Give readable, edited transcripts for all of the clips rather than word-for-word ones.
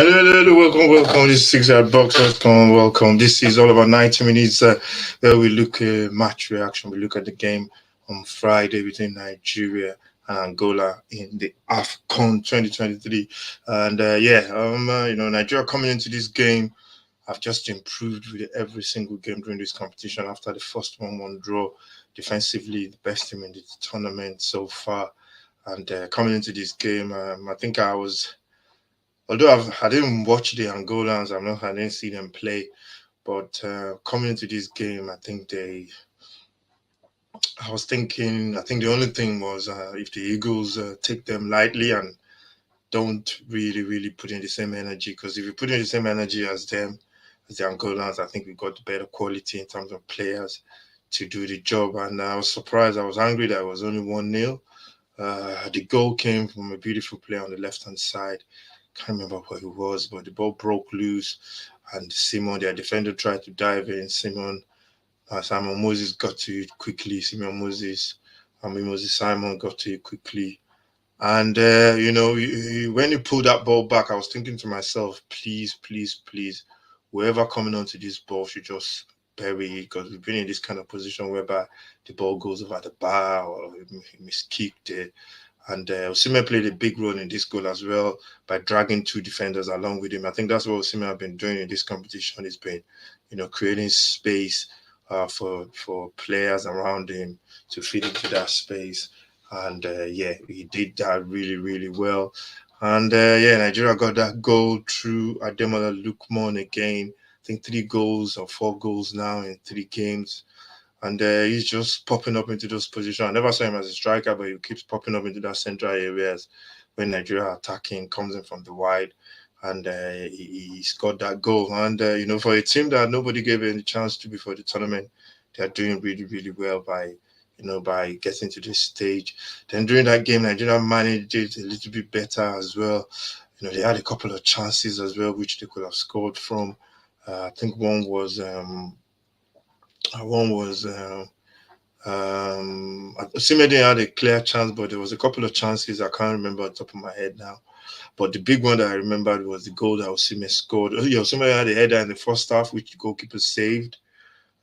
Hello, welcome. This is Six Yard Box. Welcome. This is all about 90 minutes where we look at match reaction. We look at the game on Friday between Nigeria and Angola in the AFCON 2023. And Nigeria coming into this game have just improved with every single game during this competition after the first 1-1 draw. Defensively, the best team in the tournament so far. And coming into this game, I think although I didn't watch the Angolans, I didn't see them play. But coming into this game, I was thinking, I think the only thing was if the Eagles take them lightly and don't really put in the same energy, because if you put in the same energy as them, as the Angolans, I think we got better quality in terms of players to do the job. And I was surprised, I was angry that it was only 1-0. The goal came from a beautiful play on the left hand side. Can't remember what it was, but the ball broke loose, and their defender, tried to dive in. Simon Moses got to it quickly. Moses Simon got to it quickly. And, when he pulled that ball back, I was thinking to myself, please, whoever coming onto this ball should just bury it, because we've been in this kind of position whereby the ball goes over the bar or he miskicked it. And Osimhen played a big role in this goal as well by dragging two defenders along with him. I think that's what Osimhen have been doing in this competition. He's been, creating space for players around him to fit into that space. And he did that really well. And Nigeria got that goal through Ademola Lookman again. I think 3 goals or 4 goals now in 3 games. And he's just popping up into those positions. I never saw him as a striker, but he keeps popping up into that central areas when Nigeria are attacking, comes in from the wide, and he scored that goal. And for a team that nobody gave any chance to before the tournament, they are doing really well by getting to this stage. Then during that game, Nigeria managed it a little bit better as well. They had a couple of chances as well, which they could have scored from. I think one was Osimhen had a clear chance, but there was a couple of chances I can't remember on top of my head now. But the big one that I remembered was the goal that Osimhen scored. Osimhen had a header in the first half, which the goalkeeper saved.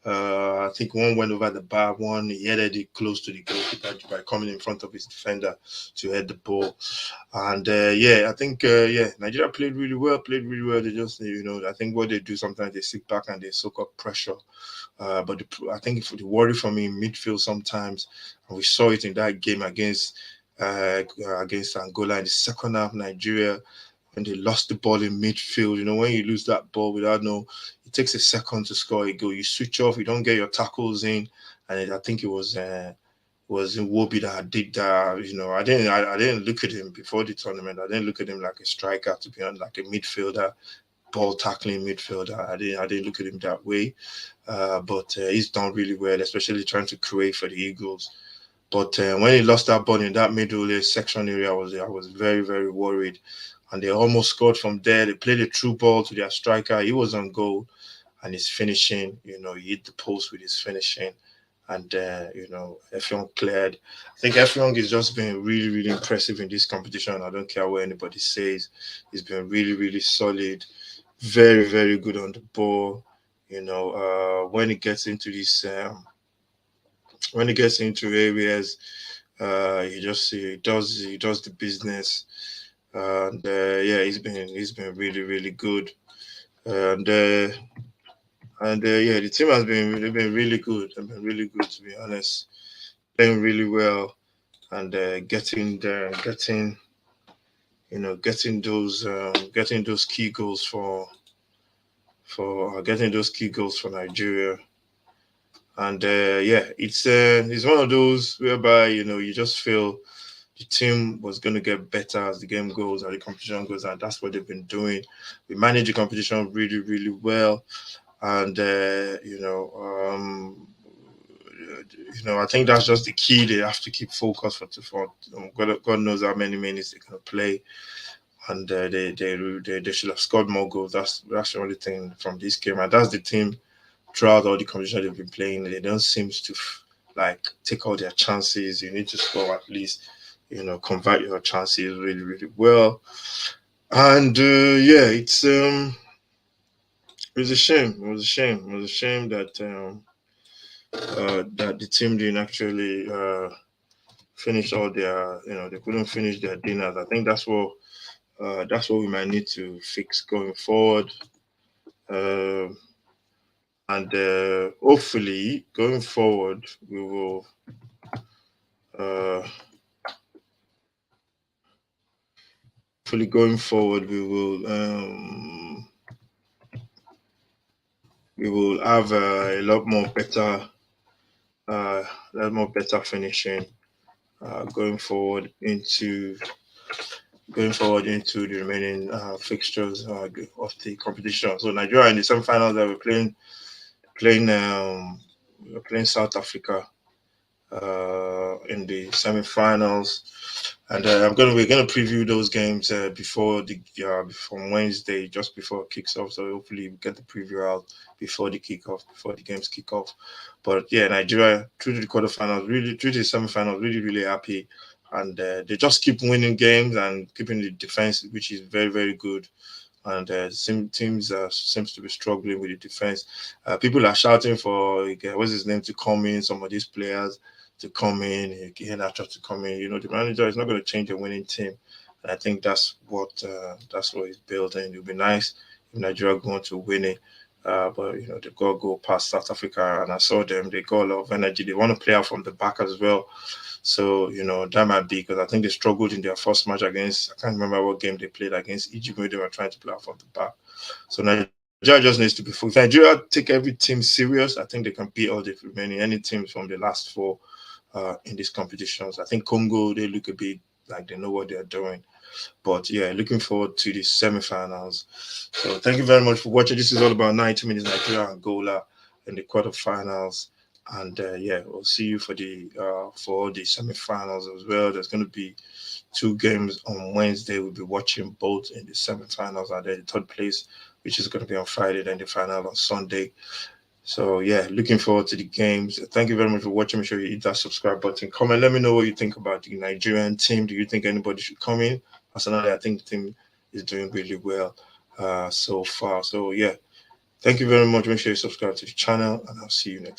I think one went over the bar, one he headed it close to the goalkeeper by coming in front of his defender to head the ball. And I think Nigeria played really well. They just, I think what they do sometimes they sit back and they soak up pressure. But I think the worry for me in midfield sometimes, and we saw it in that game against Angola in the second half, Nigeria, when they lost the ball in midfield. When you lose that ball it takes a second to score a goal. You switch off, you don't get your tackles in, and I think it was in Wobby that did that. I didn't look at him before the tournament. I didn't look at him like a striker, to be honest, like a midfielder, ball tackling midfielder. I didn't look at him that way. But he's done really well, especially trying to create for the Eagles. But when he lost that ball in that middle section area, I was very worried. And they almost scored from there. They played a true ball to their striker. He was on goal, and his finishing, he hit the post with his finishing. And, Effiong cleared. I think Effiong has just been really impressive in this competition. I don't care what anybody says. He's been really solid, very good on the ball. When it gets into areas, he does the business. And he's been really good. And the team has been really good. They've been really good, to be honest. Playing really well, and getting those key goals for getting those key goals for Nigeria. And it's one of those whereby you just feel the team was going to get better as the game goes, as the competition goes, and that's what they've been doing. We manage the competition really well, and I think that's just the key. They have to keep focused for God knows how many minutes they're going to play, and they should have scored more goals. That's the only thing from this game, and that's the team throughout all the competition they've been playing. They don't seem to take all their chances. You need to score at least, convert your chances really well. And yeah, it was a shame. It was a shame. It was a shame that the team didn't actually finish all their, they couldn't finish their dinners. I think that's what we might need to fix going forward. Uh, and hopefully going forward we will uh, hopefully going forward we will have uh, a lot more better finishing going forward into the remaining fixtures of the competition. So Nigeria in the semi-finals that we're playing South Africa in the semi-finals, and we're gonna preview those games before Wednesday, just before it kicks off. So hopefully we get the preview out before the games kick off. But yeah, Nigeria through to the quarterfinals, really through to the semi-finals, really really happy, and they just keep winning games and keeping the defense, which is very very good. And some teams seems to be struggling with the defense. People are shouting for what's his name to come in. Some of these players to come in, Iheanacho to come in. The manager is not going to change a winning team, and I think that's what he's building. It'll be nice if Nigeria going to win it. But they've got to go past South Africa, and I saw them. They got a lot of energy. They want to play out from the back as well. So that might be because I think they struggled in their first match against. I can't remember what game they played against Egypt where they were trying to play out from the back. So Nigeria just needs to be full. If Nigeria take every team serious, I think they can beat all the remaining any teams from the last four in these competitions. I think Congo they look a bit like they know what they're doing. But yeah, looking forward to the semi-finals. So thank you very much for watching. This is all about 90 minutes Nigeria Angola in the quarterfinals. And yeah, we'll see you for the semi-finals as well. There's going to be two games on Wednesday. We'll be watching both in the semi-finals and then the third place, which is going to be on Friday, then the final on Sunday. So yeah, looking forward to the games. Thank you very much for watching. Make sure you hit that subscribe button. Comment. Let me know what you think about the Nigerian team. Do you think anybody should come in? Personally, I think the team is doing really well so far. So yeah, thank you very much. Make sure you subscribe to the channel, and I'll see you next time.